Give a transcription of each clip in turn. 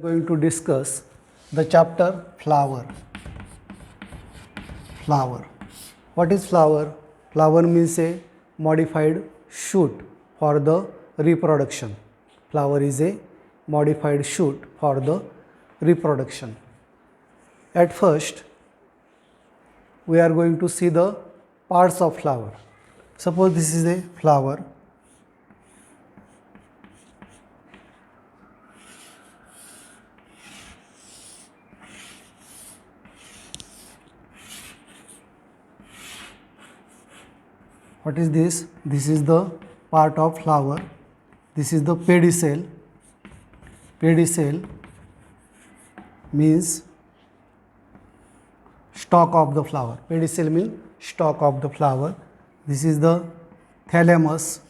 Going to discuss the chapter flower. Flower. What is flower? Flower means a modified shoot for the reproduction. Flower is a modified shoot for the reproduction. At first, we are going to see the parts of flower. Suppose this is a flower. What is this? This is the part of flower. This is the pedicel. Pedicel means stalk of the flower. Pedicel means stalk of the flower. This is the thalamus.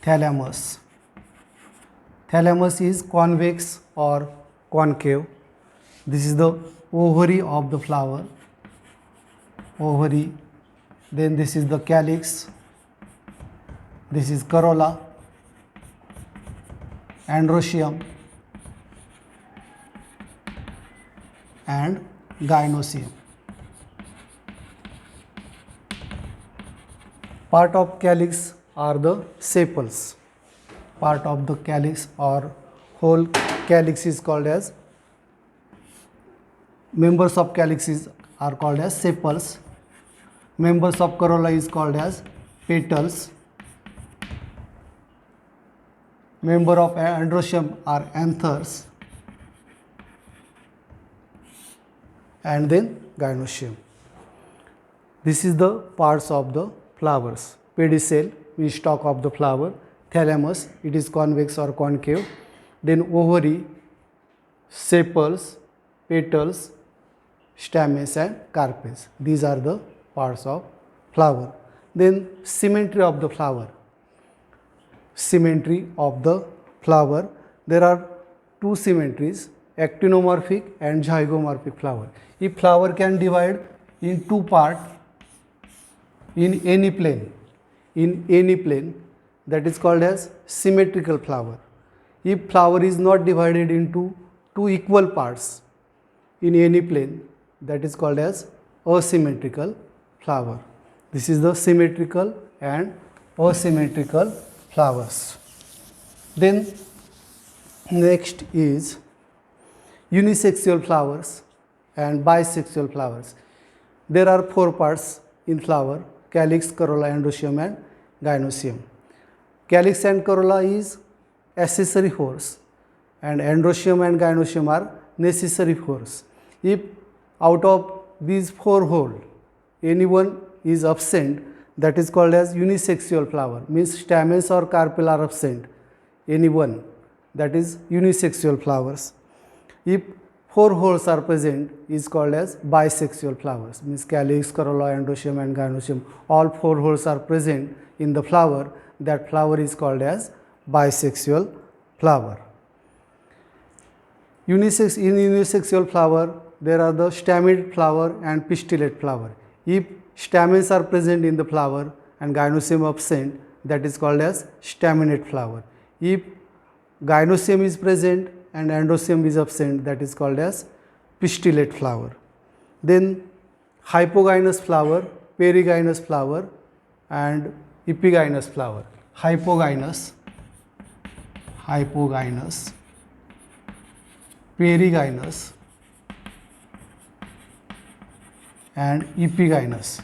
Thalamus. Thalamus is convex or concave. This is the ovary of the flower. Ovary. Then this is the calyx, this is corolla, androecium and gynoecium. Part of calyx are the sepals. Part of the calyx or whole calyx is called as, members of calyx are called as sepals. Members of corolla is called as petals. Member of androecium are anthers. And then gynoecium. This is the parts of the flowers. Pedicel means stalk of the flower. Thalamus, it is convex or concave. Then ovary, sepals, petals, stamens and carpels. These are the parts of flower. Then symmetry of the flower. Symmetry of the flower. There are two symmetries, actinomorphic and zygomorphic flower. If flower can divide in two parts in any plane, that is called as symmetrical flower. If flower is not divided into two equal parts in any plane, that is called as asymmetrical flower. This is the symmetrical and asymmetrical flowers. Then next is unisexual flowers and bisexual flowers. There are four parts in flower: calyx, corolla, androecium and gynoecium. Calyx and corolla is accessory hairs and androecium and gynoecium are necessary hairs. If out of these four holes any one is absent, that is called as unisexual flower, means stamens or carpel are absent, any one, that is unisexual flowers. If four holes are present, is called as bisexual flowers, means calyx, corolla, androecium and gynoecium, all four holes are present in the flower, that flower is called as bisexual flower. In unisexual flower, there are the staminate flower and pistillate flower. If stamens are present in the flower and gynoecium absent, that is called as staminate flower. If gynoecium is present and androecium is absent, that is called as pistillate flower. Then hypogynous flower, perigynous flower and epigynous flower. Hypogynous, perigynous and epigynous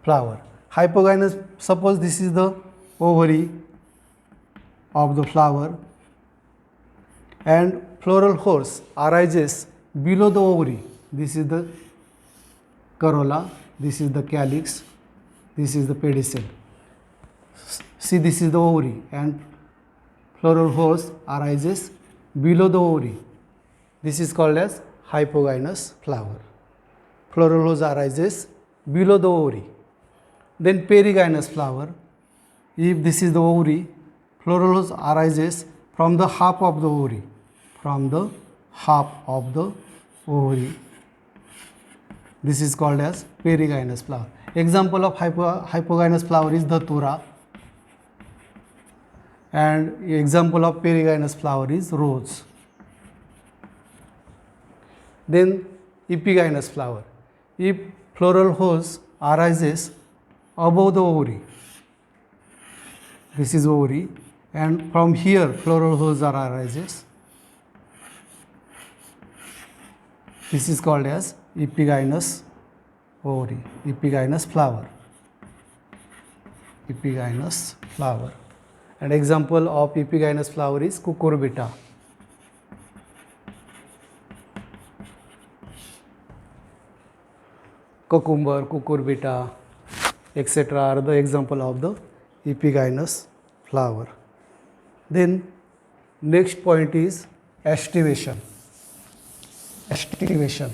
flower. Hypogynous, suppose this is the ovary of the flower and floral hairs arises below the ovary. This is the corolla, this is the calyx, this is the pedicel. See, this is the ovary and floral hairs arises below the ovary. This is called as hypogynous flower. Floral hose arises below the ovary. Then perigynous flower. If this is the ovary, floral hose arises from the half of the ovary. From the half of the ovary. This is called as perigynous flower. Example of hypogynous flower is Dhatura and example of perigynous flower is rose. Then epigynous flower. If floral hose arises above the ovary, this is ovary, and from here floral hose arises. This is called as epigynous ovary, epigynous flower, epigynous flower. And example of epigynous flower is cucurbita. Cucumber, cucurbita, etc. are the example of the epigynous flower. Then next point is estivation. Estivation.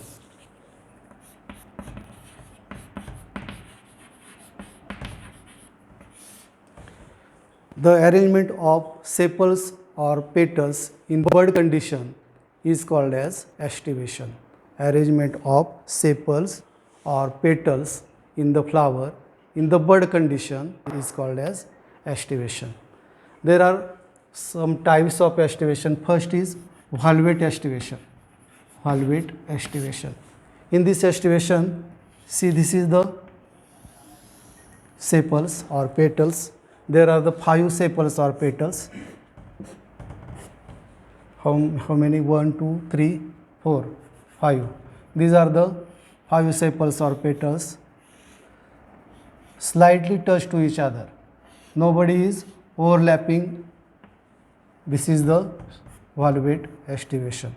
The arrangement of sepals or petals in bud condition is called as estivation. Arrangement of sepals or petals in the flower in the bud condition is called as estivation. There are some types of estivation. First is valvate estivation. Valvate estivation. In this estivation, see, this is the sepals or petals. There are the 5 sepals or petals. How many? 1, 2, 3, 4, 5. These are the 5 sepals or petals slightly touch to each other. Nobody is overlapping. This is the valvate estivation.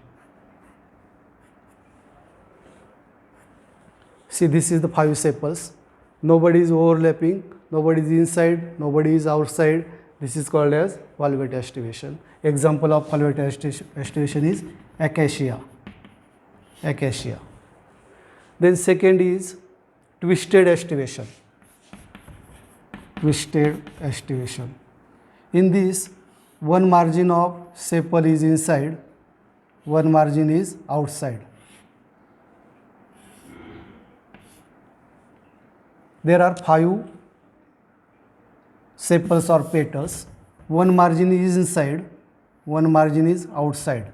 See, this is the 5 sepals. Nobody is overlapping. Nobody is inside. Nobody is outside. This is called as valvate estivation. Example of valvate estivation is acacia. Acacia. Then second is twisted estivation. Twisted estivation. In this, one margin of sepal is inside, one margin is outside. There are 5 sepals or petals. One margin is inside, one margin is outside.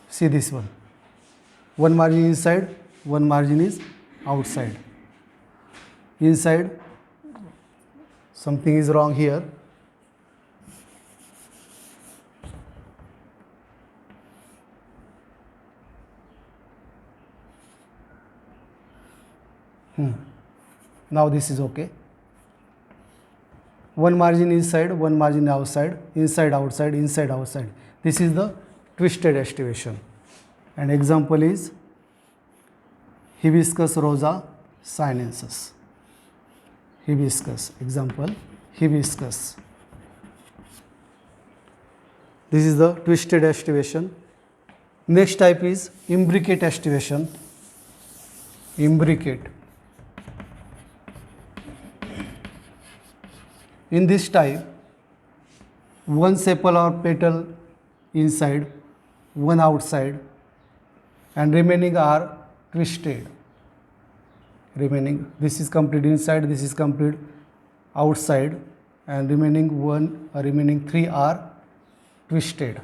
See this one. One margin is inside, one margin is outside. Inside, something is wrong here. Now this is okay. One margin inside, one margin outside, inside, outside, inside, outside. This is the twisted estivation. And example is Hibiscus rosa sinensis. Hibiscus. Example, hibiscus. This is the twisted estivation. Next type is imbricate estivation. Imbricate. In this type, one sepal or petal inside, one outside, and remaining are twisted. Remaining, this is complete inside, this is complete outside, and remaining 3 are twisted.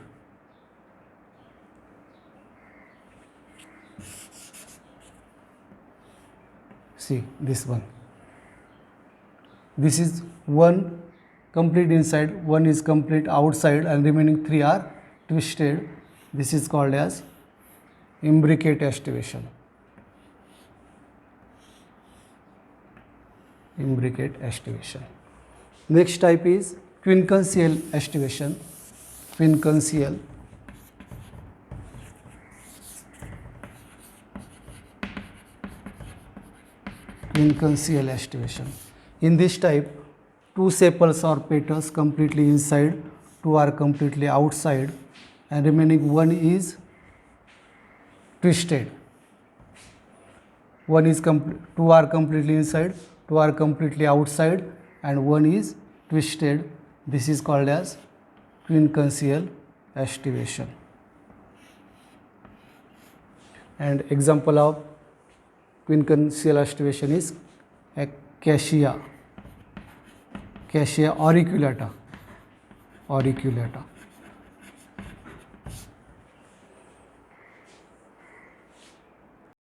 See this one. This is one complete inside, one is complete outside, and remaining 3 are twisted. This is called as imbricate estivation. Imbricate estivation. Next type is quincunxial estivation. Quincunxial. Quincunxial estivation. In this type, 2 sepals or petals completely inside, 2 are completely outside, and remaining 1 is twisted. 2 are completely inside, 2 are completely outside, and 1 is twisted. This is called as quincunxial estivation. And example of quincunxial estivation is acacia. Cassia auriculata. Auriculata.